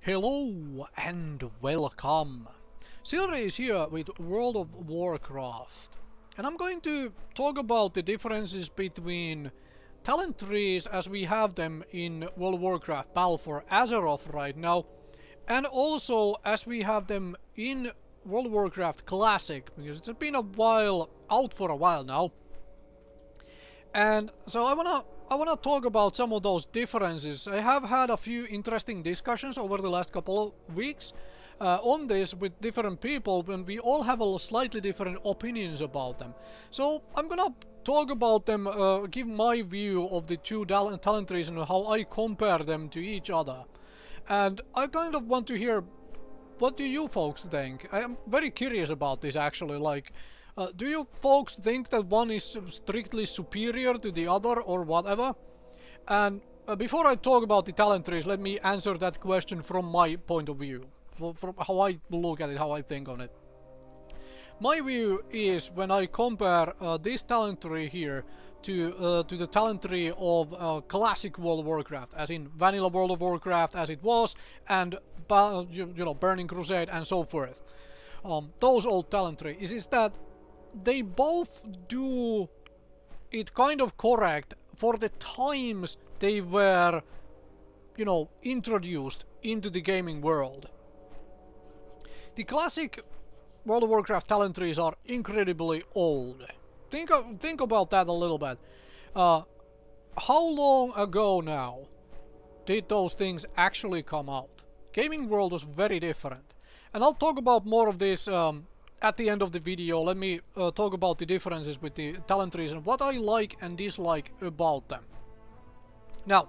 Hello and welcome. Silrace here with World of Warcraft, and I'm going to talk about the differences between talent trees as we have them in World of Warcraft Battle for Azeroth right now, and also as we have them in World of Warcraft Classic, because it's been a while out for a while now. And so I wanna talk about some of those differences. I have had a few interesting discussions over the last couple of weeks on this with different people, and we all have a slightly different opinions about them. So I'm gonna talk about them, give my view of the two talent trees and how I compare them to each other. And I kind of want to hear, what do you folks think? I am very curious about this actually, like, do you folks think that one is strictly superior to the other or whatever? And before I talk about the talent trees, let me answer that question from my point of view, from how I look at it, how I think on it. My view is, when I compare this talent tree here to the talent tree of classic World of Warcraft, as in vanilla World of Warcraft as it was, and you know, Burning Crusade and so forth. Those old talent trees is that they both do it kind of correct for the times they were, you know, introduced into the gaming world. The classic World of Warcraft talent trees are incredibly old. Think about that a little bit. How long ago now did those things actually come out? Gaming world was very different. And I'll talk about more of this at the end of the video. Let me talk about the differences with the talent trees and what I like and dislike about them. Now,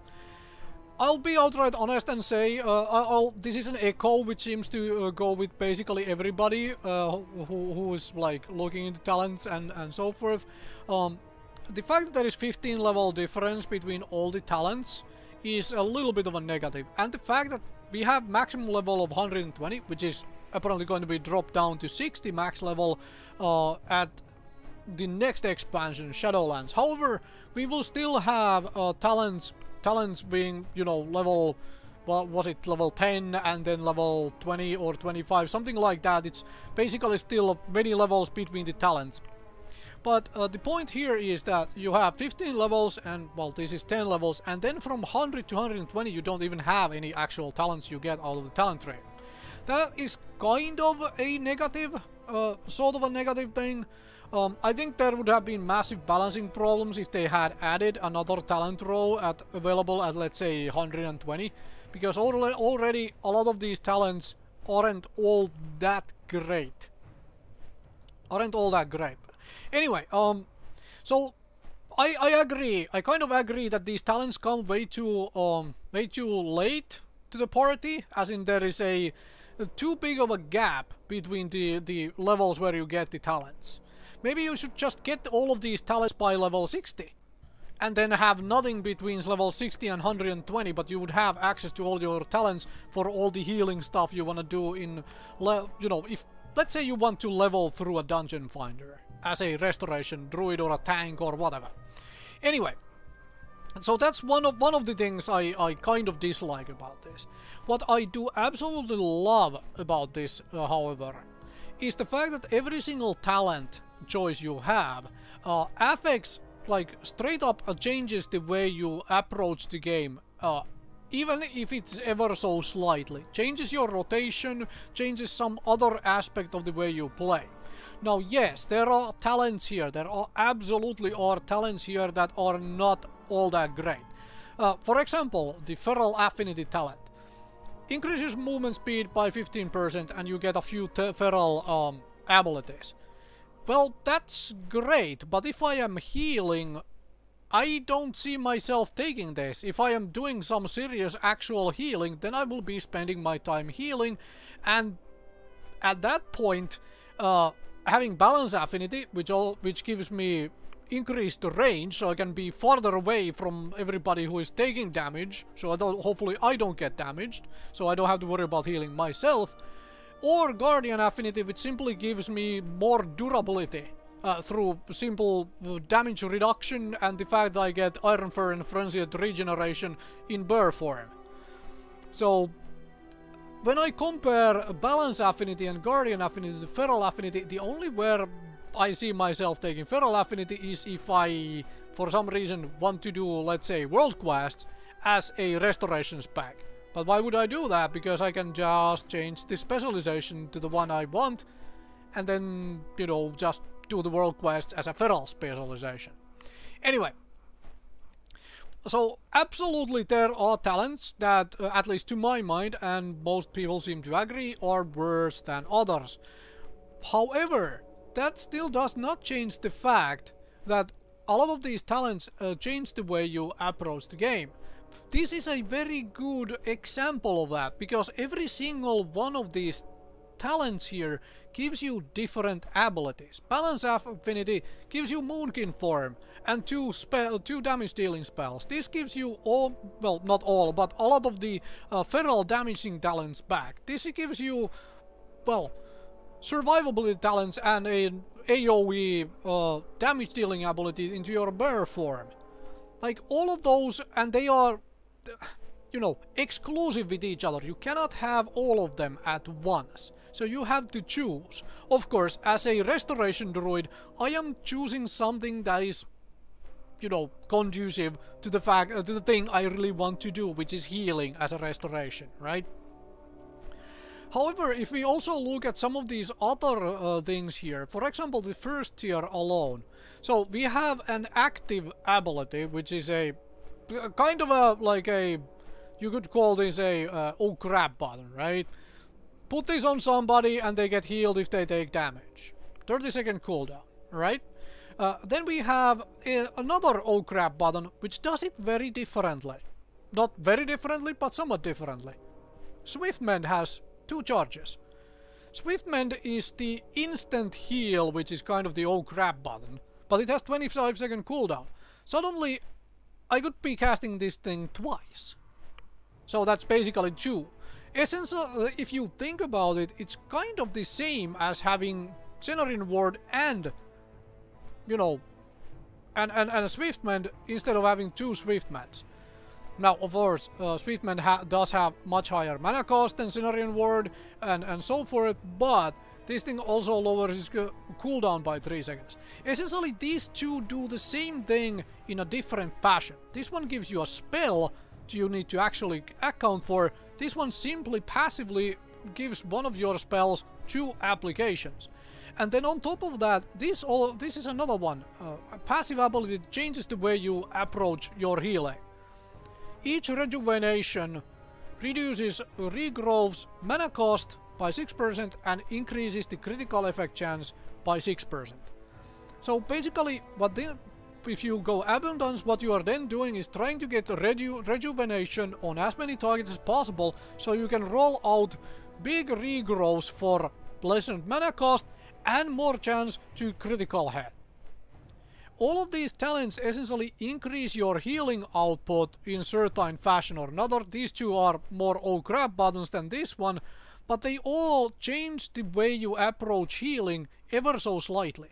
I'll be outright honest and say this is an echo which seems to go with basically everybody who is like looking into talents and so forth. The fact that there is 15 level difference between all the talents is a little bit of a negative, and the fact that we have maximum level of 120, which is apparently going to be dropped down to 60 max level at the next expansion, Shadowlands. However, we will still have talents being, you know, level, well, was it level 10 and then level 20 or 25, something like that. It's basically still many levels between the talents. But the point here is that you have 15 levels, and well, this is 10 levels, and then from 100 to 120 you don't even have any actual talents you get out of the talent tree. That is kind of a negative, sort of a negative thing. I think there would have been massive balancing problems if they had added another talent row available at, let's say, 120, because already a lot of these talents aren't all that great. Anyway, so I agree. I kind of agree that these talents come way too late to the party, as in there is too big of a gap between the levels where you get the talents. Maybe you should just get all of these talents by level 60 and then have nothing between level 60 and 120, but you would have access to all your talents for all the healing stuff you want to do in, you know, if let's say you want to level through a dungeon finder as a restoration druid or a tank or whatever. Anyway, so that's one of the things I kind of dislike about this. What I do absolutely love about this, however, is the fact that every single talent choice you have affects, like, straight up changes the way you approach the game, even if it's ever so slightly. Changes your rotation, changes some other aspect of the way you play. Now, yes, there are talents here. There are absolutely talents here that are not all that great. For example, the Feral Affinity talent increases movement speed by 15% and you get a few feral abilities. Well, that's great, but if I am healing, I don't see myself taking this. If I am doing some serious actual healing, then I will be spending my time healing, and at that point, having balance affinity, which gives me increased range, so I can be farther away from everybody who is taking damage, so hopefully I don't get damaged, so I don't have to worry about healing myself. Or Guardian affinity, which simply gives me more durability through simple damage reduction and the fact that I get Iron Fur and Frenzied Regeneration in Burr form. So when I compare Balance Affinity and Guardian Affinity to Feral Affinity, the only where I see myself taking Feral Affinity is if I, for some reason, want to do, let's say, World Quests as a Restorations pack. But why would I do that? Because I can just change the specialization to the one I want, and then, you know, just do the World Quests as a Feral specialization. Anyway. So, absolutely there are talents that, at least to my mind, and most people seem to agree, are worse than others. However, that still does not change the fact that a lot of these talents change the way you approach the game. This is a very good example of that, because every single one of these talents here gives you different abilities. Balance Affinity gives you Moonkin form and two damage dealing spells. This gives you all, well, not all, but a lot of the feral damaging talents back. This gives you, well, survivability talents and an AoE damage dealing ability into your bear form. Like all of those, and they are, you know, exclusive with each other. You cannot have all of them at once. So you have to choose. Of course, as a restoration druid, I am choosing something that is, you know, conducive to the fact, to the thing I really want to do, which is healing as a restoration, right? However, if we also look at some of these other things here, for example, the first tier alone. So we have an active ability, which is a kind of a, like a, you could call this a oh crap button, right? Put this on somebody and they get healed if they take damage. 30-second cooldown, right? Then we have another oh crap button, which does it very differently. Not very differently, but somewhat differently. Swiftmend has 2 charges. Swiftmend is the instant heal, which is kind of the oh crap button, but it has 25-second cooldown. Suddenly, I could be casting this thing twice. So that's basically 2. Essentially, if you think about it, it's kind of the same as having Cenarian Ward and, you know, and a Swiftmend instead of having 2 Swiftmends. Now, of course, Swiftmend does have much higher mana cost than Cenarian Ward and so forth, but this thing also lowers its cooldown by 3 seconds. Essentially, these two do the same thing in a different fashion. This one gives you a spell you need to actually account for. This one simply passively gives one of your spells 2 applications. And then on top of that, this is another one. A passive ability changes the way you approach your healing. Each rejuvenation reduces regrowth's mana cost by 6% and increases the critical effect chance by 6%. So basically, if you go Abundance, what you are then doing is trying to get rejuvenation on as many targets as possible, so you can roll out big regrowths for pleasant mana cost and more chance to critical hit. All of these talents essentially increase your healing output in certain fashion or another. These two are more oh crap buttons than this one, but they all change the way you approach healing ever so slightly.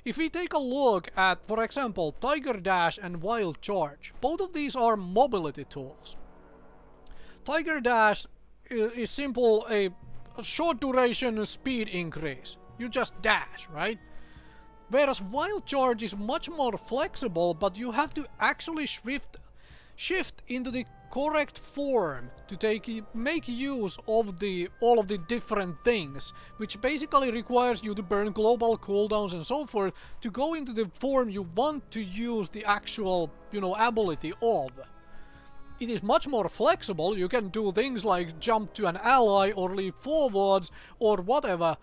If we take a look at, for example, Tiger Dash and Wild Charge, both of these are mobility tools. Tiger Dash is simple, a short duration speed increase. You just dash, right? Whereas Wild Charge is much more flexible, but you have to actually shift into the correct form to make use of all of the different things, which basically requires you to burn global cooldowns and so forth to go into the form you want to use the actual, you know, ability of. It is much more flexible. You can do things like jump to an ally or leap forwards or whatever,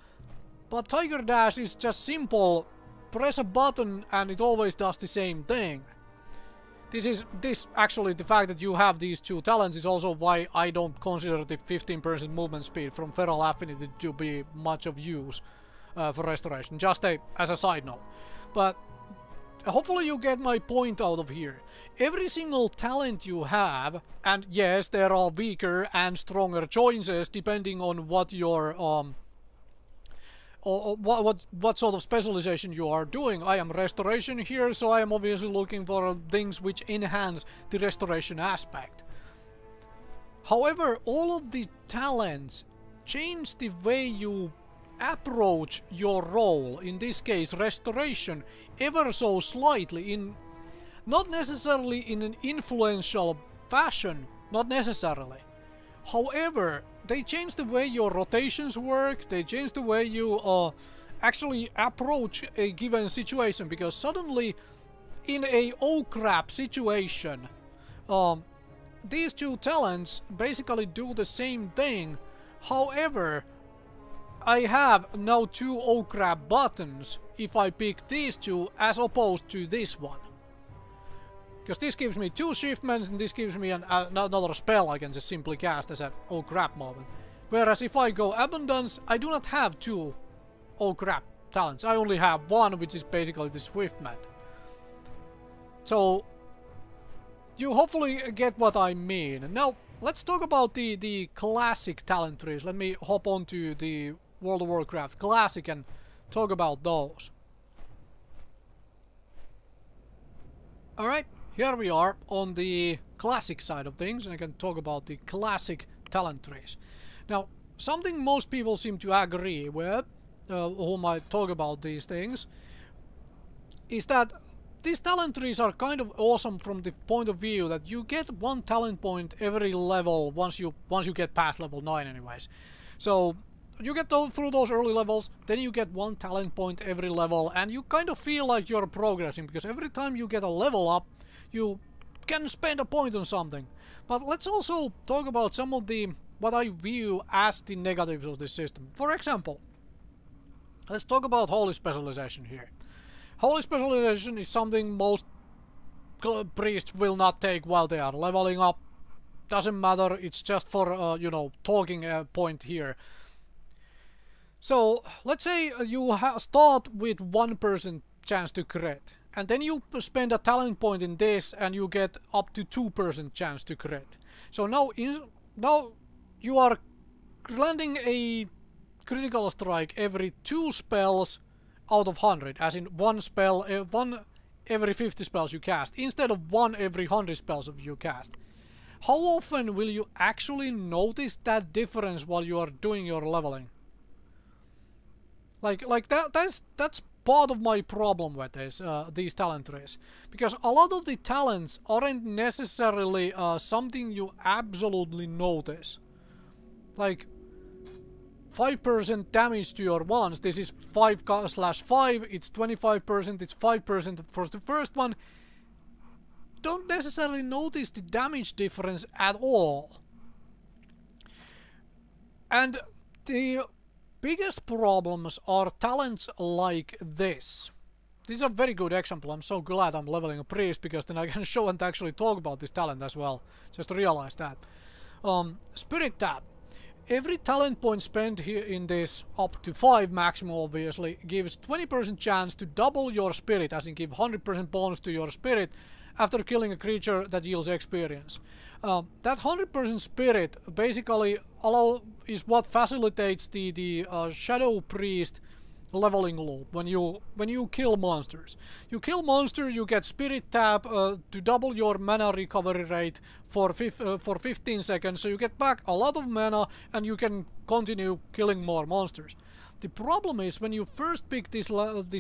but Tiger Dash is just simple. Press a button and it always does the same thing. Actually, the fact that you have these 2 talents is also why I don't consider the 15% movement speed from Feral Affinity to be much of use for restoration, just as a side note. But hopefully you get my point out of here. Every single talent you have, and yes, there are weaker and stronger choices depending on what your what sort of specialization you are doing. I am restoration here, so I am obviously looking for things which enhance the restoration aspect. However, all of the talents change the way you approach your role, in this case restoration, ever so slightly, in not necessarily in an influential fashion, not necessarily. However, they change the way your rotations work, they change the way you actually approach a given situation, because suddenly in a oh crap situation, these two talents basically do the same thing. However, I have now two oh crap buttons if I pick these two as opposed to this one. Because this gives me two shiftments and this gives me another spell I can just simply cast as a oh crap moment. Whereas if I go Abundance, I do not have two oh crap talents. I only have one, which is basically the Swiftman. So you hopefully get what I mean. Now let's talk about the classic talent trees. Let me hop onto the World of Warcraft Classic and talk about those. Alright, here we are on the classic side of things, and I can talk about the classic talent trees. Now, something most people seem to agree with, whom I talk about these things, is that these talent trees are kind of awesome from the point of view that you get one talent point every level once you get past level 9 anyways. So you get through those early levels, then you get one talent point every level, and you kind of feel like you're progressing, because every time you get a level up, you can spend a point on something. But let's also talk about some of the what I view as the negatives of this system. For example, let's talk about Holy Specialization here. Holy Specialization is something most priests will not take while they are leveling up. Doesn't matter, it's just for, you know, talking point here. So, let's say you start with 1% chance to crit, and then you spend a talent point in this and you get up to 2% chance to crit. So now you are landing a critical strike every 2 spells out of 100, as in one every 50 spells you cast, instead of 1 every 100 spells you cast. How often will you actually notice that difference while you are doing your leveling? Like that's part of my problem with this, these talent trees, because a lot of the talents aren't necessarily something you absolutely notice. Like 5% damage to your ones. This is 5/5. It's 25%. It's 5% for the first one. Don't necessarily notice the damage difference at all. And the biggest problems are talents like this. This is a very good example. I'm so glad I'm leveling a priest, because then I can show and actually talk about this talent as well. Just realize that. Spirit Tab. Every talent point spent here in this, up to 5 maximum obviously, gives 20% chance to double your spirit, as in give 100% bonus to your spirit after killing a creature that yields experience. That 100% spirit basically is what facilitates the Shadow Priest leveling loop when you kill monsters. You kill monster, you get Spirit Tab to double your mana recovery rate for 15 seconds, so you get back a lot of mana and you can continue killing more monsters. The problem is when you first pick this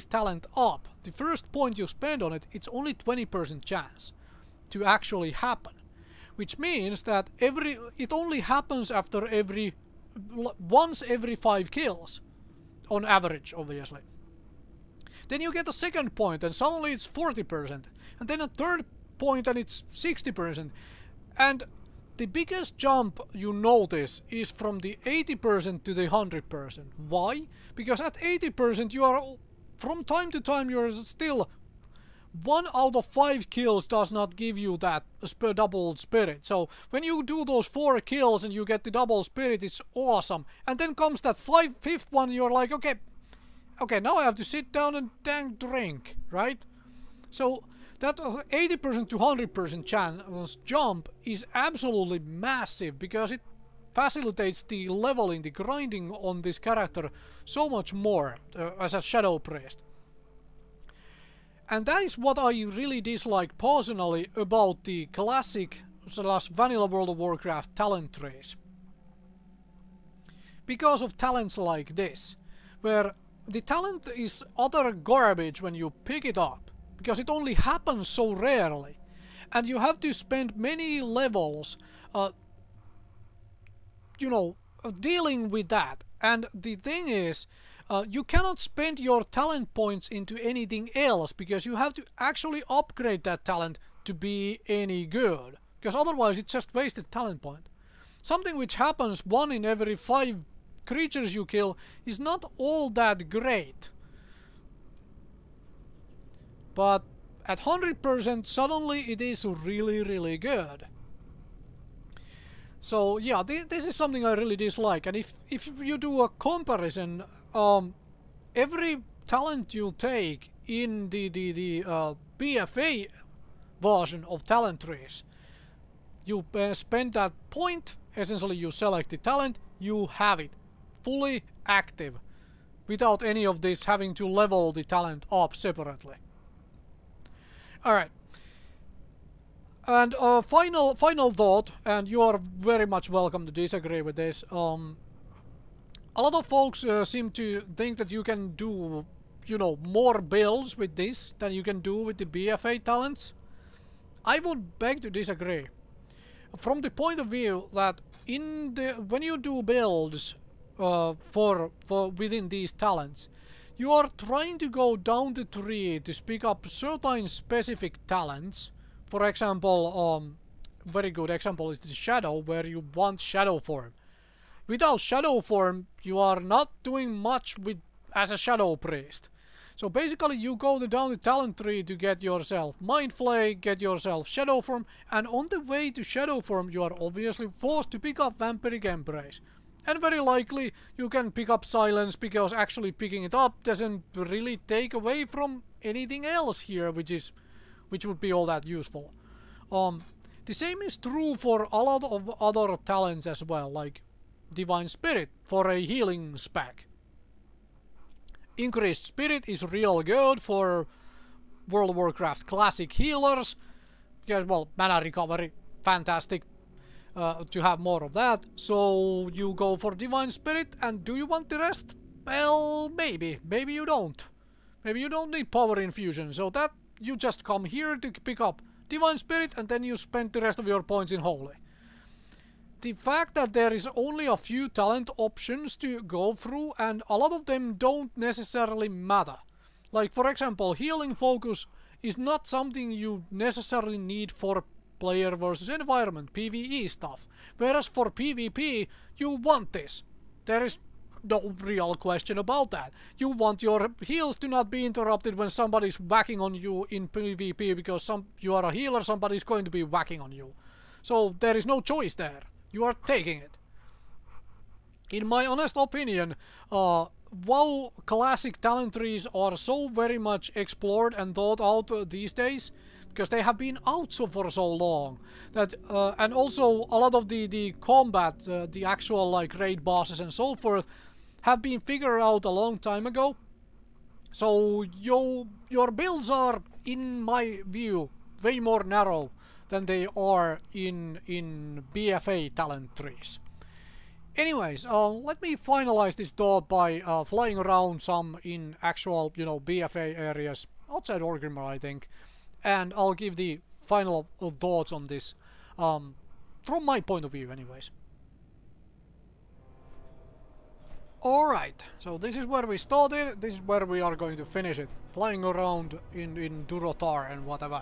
talent up, the first point you spend on it, it's only 20% chance to actually happen. Which means that it only happens after once every 5 kills. On average, obviously. Then you get a second point and suddenly it's 40%. And then a third point and it's 60%. And the biggest jump you notice is from the 80% to the 100%. Why? Because at 80% you are, from time to time, you're still 1 out of 5 kills does not give you that double spirit. So when you do those 4 kills and you get the double spirit, it's awesome. And then comes that 5th one, you're like, okay, now I have to sit down and dang drink, right? So that 80% to 100% chance jump is absolutely massive, because it facilitates the leveling, the grinding on this character so much more as a Shadow Priest. And that is what I really dislike personally about the classic slash vanilla World of Warcraft talent trees. Because of talents like this, where the talent is utter garbage when you pick it up, because it only happens so rarely, and you have to spend many levels, you know, dealing with that. And the thing is, you cannot spend your talent points into anything else, because you have to actually upgrade that talent to be any good, because otherwise it's just wasted talent point. Something which happens 1 in every 5 creatures you kill is not all that great. But at 100% suddenly it is really, really good. So yeah, this is something I really dislike. And if you do a comparison, every talent you take in the BFA version of talent trees, you spend that point, essentially you select the talent, you have it fully active, without any of this having to level the talent up separately. Alright. And final thought, and you are very much welcome to disagree with this. A lot of folks seem to think that you can do, you know, more builds with this than you can do with the BFA talents. I would beg to disagree. From the point of view that when you do builds for within these talents, you are trying to go down the tree to pick up certain specific talents. For example, very good example is the shadow, where you want shadow form. Without shadow form, you are not doing much with as a shadow priest. So basically you go down the talent tree to get yourself mind flay, get yourself shadow form, and on the way to shadow form you are obviously forced to pick up vampiric embrace. And very likely you can pick up silence, because actually picking it up doesn't really take away from anything else here, which would be all that useful. The same is true for a lot of other talents as well, like Divine Spirit for a healing spec. Increased Spirit is real good for World of Warcraft Classic healers, because, well, mana recovery, fantastic to have more of that. So you go for Divine Spirit, and do you want the rest? Well, maybe. Maybe you don't. Maybe you don't need power infusion, so that you just come here to pick up Divine Spirit, and then you spend the rest of your points in Holy. The fact that there is only a few talent options to go through, and a lot of them don't necessarily matter. Like, for example, Healing Focus is not something you necessarily need for player versus environment, PvE stuff. Whereas for PvP, you want this. There is no real question about that. You want your heals to not be interrupted when somebody's whacking on you in PvP, because you are a healer, somebody's going to be whacking on you. So there is no choice there. You are taking it. In my honest opinion, WoW Classic talent trees are so very much explored and thought out these days, because they have been out for so long, that and also a lot of the combat, the actual like raid bosses and so forth, have been figured out a long time ago. So your builds are, in my view, way more narrow than they are in BFA talent trees. Anyways, let me finalize this thought by flying around some in actual, you know, BFA areas outside Orgrimmar, I think, and I'll give the final thoughts on this from my point of view, anyways. Alright, so this is where we started, this is where we are going to finish it, flying around in Durotar and whatever.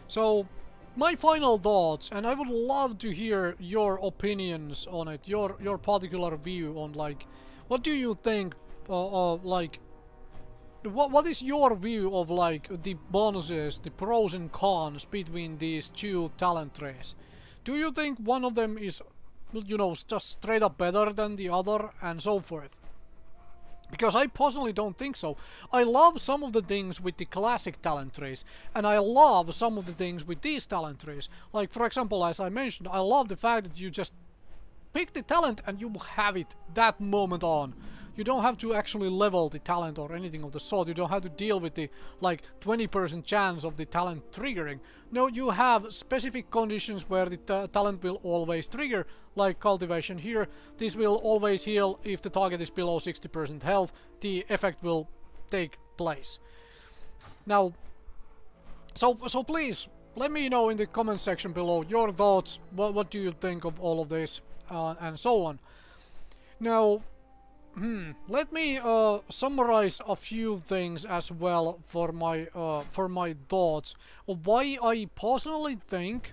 So, my final thoughts, and I would love to hear your opinions on it, your particular view on, like, what do you think, like, what is your view of, like, the bonuses, the pros and cons between these two talent trees? Do you think one of them is, you know, just straight up better than the other, and so forth? Because I personally don't think so. I love some of the things with the classic talent trees, and I love some of the things with these talent trees. Like, for example, as I mentioned, I love the fact that you just pick the talent and you have it that moment on. You don't have to actually level the talent or anything of the sort. You don't have to deal with the like 20% chance of the talent triggering. No, you have specific conditions where the talent will always trigger, like cultivation here. This will always heal if the target is below 60% health. The effect will take place. Now, so please let me know in the comment section below your thoughts. What do you think of all of this and so on. Now, let me summarize a few things as well for my thoughts of why I personally think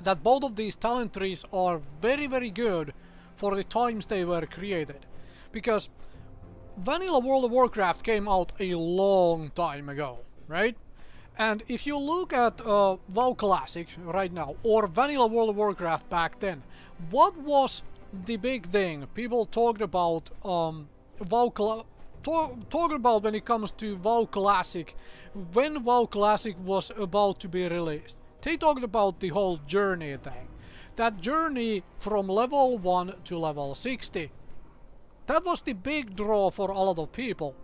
that both of these talent trees are very, very good for the times they were created. Because Vanilla World of Warcraft came out a long time ago, right? And if you look at WoW Classic right now, or Vanilla World of Warcraft back then, what was the big thing people talked about talking about when it comes to WoW Classic, when WoW Classic was about to be released? They talked about the whole journey thing. That journey from level 1 to level 60. That was the big draw for a lot of people.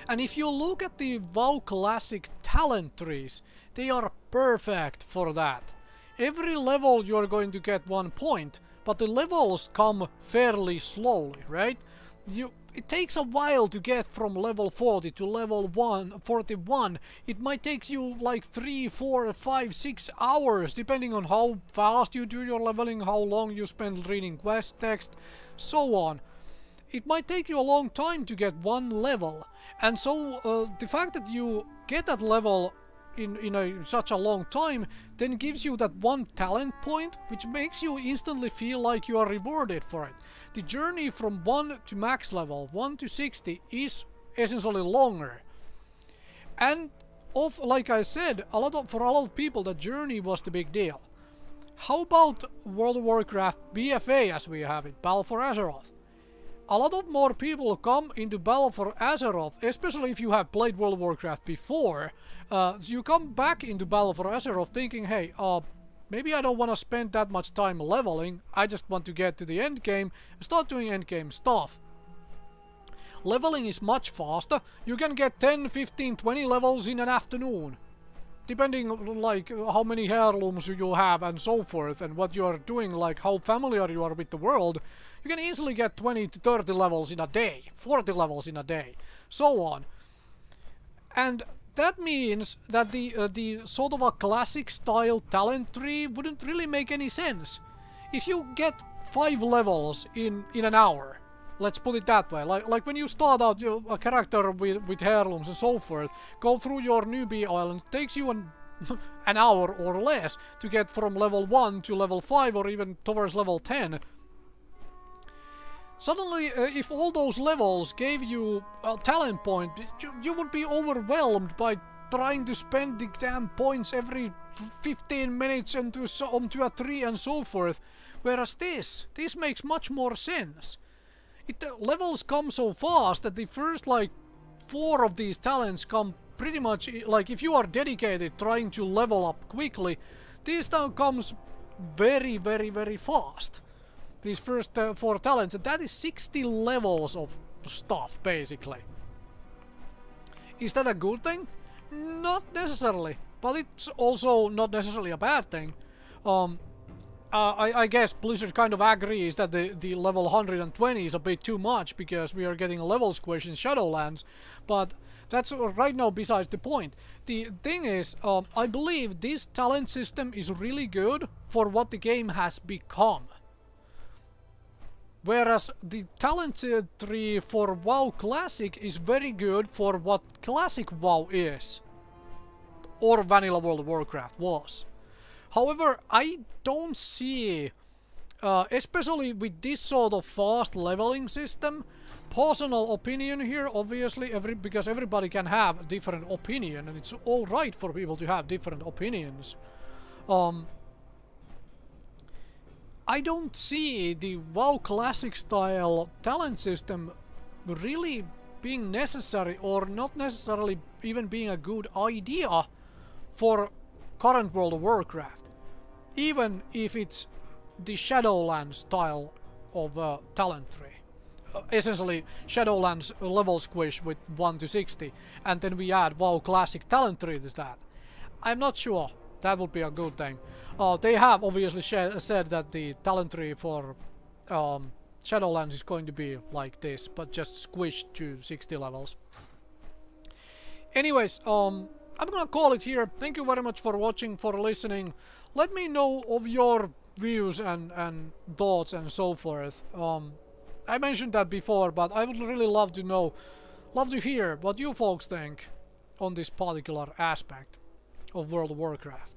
And if you look at the WoW Classic talent trees, they are perfect for that. Every level you are going to get 1 point, but the levels come fairly slowly, right? It takes a while to get from level 40 to level 41. It might take you like 3, 4, 5, 6 hours, depending on how fast you do your leveling, how long you spend reading quest text, so on. It might take you a long time to get 1 level. And so the fact that you get that level in such a long time then gives you that 1 talent point, which makes you instantly feel like you are rewarded for it. The journey from 1 to max level, 1 to 60, is essentially longer. And like I said, for a lot of people the journey was the big deal. How about World of Warcraft BFA as we have it, Battle for Azeroth? A lot of more people come into Battle for Azeroth, especially if you have played World of Warcraft before. You come back into Battle for Azeroth thinking, hey, maybe I don't want to spend that much time leveling, I just want to get to the end game and start doing end game stuff. Leveling is much faster. You can get 10, 15, 20 levels in an afternoon. Depending on like how many heirlooms you have and so forth, and what you are doing, like how familiar you are with the world, you can easily get 20 to 30 levels in a day, 40 levels in a day, so on. And that means that the sort of a classic style talent tree wouldn't really make any sense. If you get 5 levels in an hour, let's put it that way, like when you start out a character with heirlooms and so forth, go through your newbie island, it takes you an hour or less to get from level 1 to level 5 or even towards level 10. Suddenly, if all those levels gave you a talent point, you would be overwhelmed by trying to spend the damn points every 15 minutes onto a tree and so forth. Whereas this makes much more sense. Levels come so fast that the first like 4 of these talents come pretty much, like if you are dedicated trying to level up quickly, this now comes very, very, very fast. These first 4 talents, and that is 60 levels of stuff, basically. Is that a good thing? Not necessarily, but it's also not necessarily a bad thing. I guess Blizzard kind of agrees that the level 120 is a bit too much because we are getting a level squish in Shadowlands, but that's right now besides the point. The thing is, I believe this talent system is really good for what the game has become. Whereas the talent tree for WoW Classic is very good for what Classic WoW is. Or Vanilla World of Warcraft was. However, I don't see, especially with this sort of fast leveling system, personal opinion here, obviously, because everybody can have a different opinion, and it's alright for people to have different opinions. I don't see the WoW Classic style talent system really being necessary, or not necessarily even being a good idea for current World of Warcraft. Even if it's the Shadowlands style of talent tree. essentially Shadowlands level squish with 1 to 60, and then we add WoW Classic talent tree to that. I'm not sure. That would be a good thing. They have obviously said that the talent tree for Shadowlands is going to be like this, but just squished to 60 levels. Anyways, I'm gonna call it here. Thank you very much for watching, for listening. Let me know of your views and thoughts and so forth. I mentioned that before, but I would really love to hear what you folks think on this particular aspect of World of Warcraft.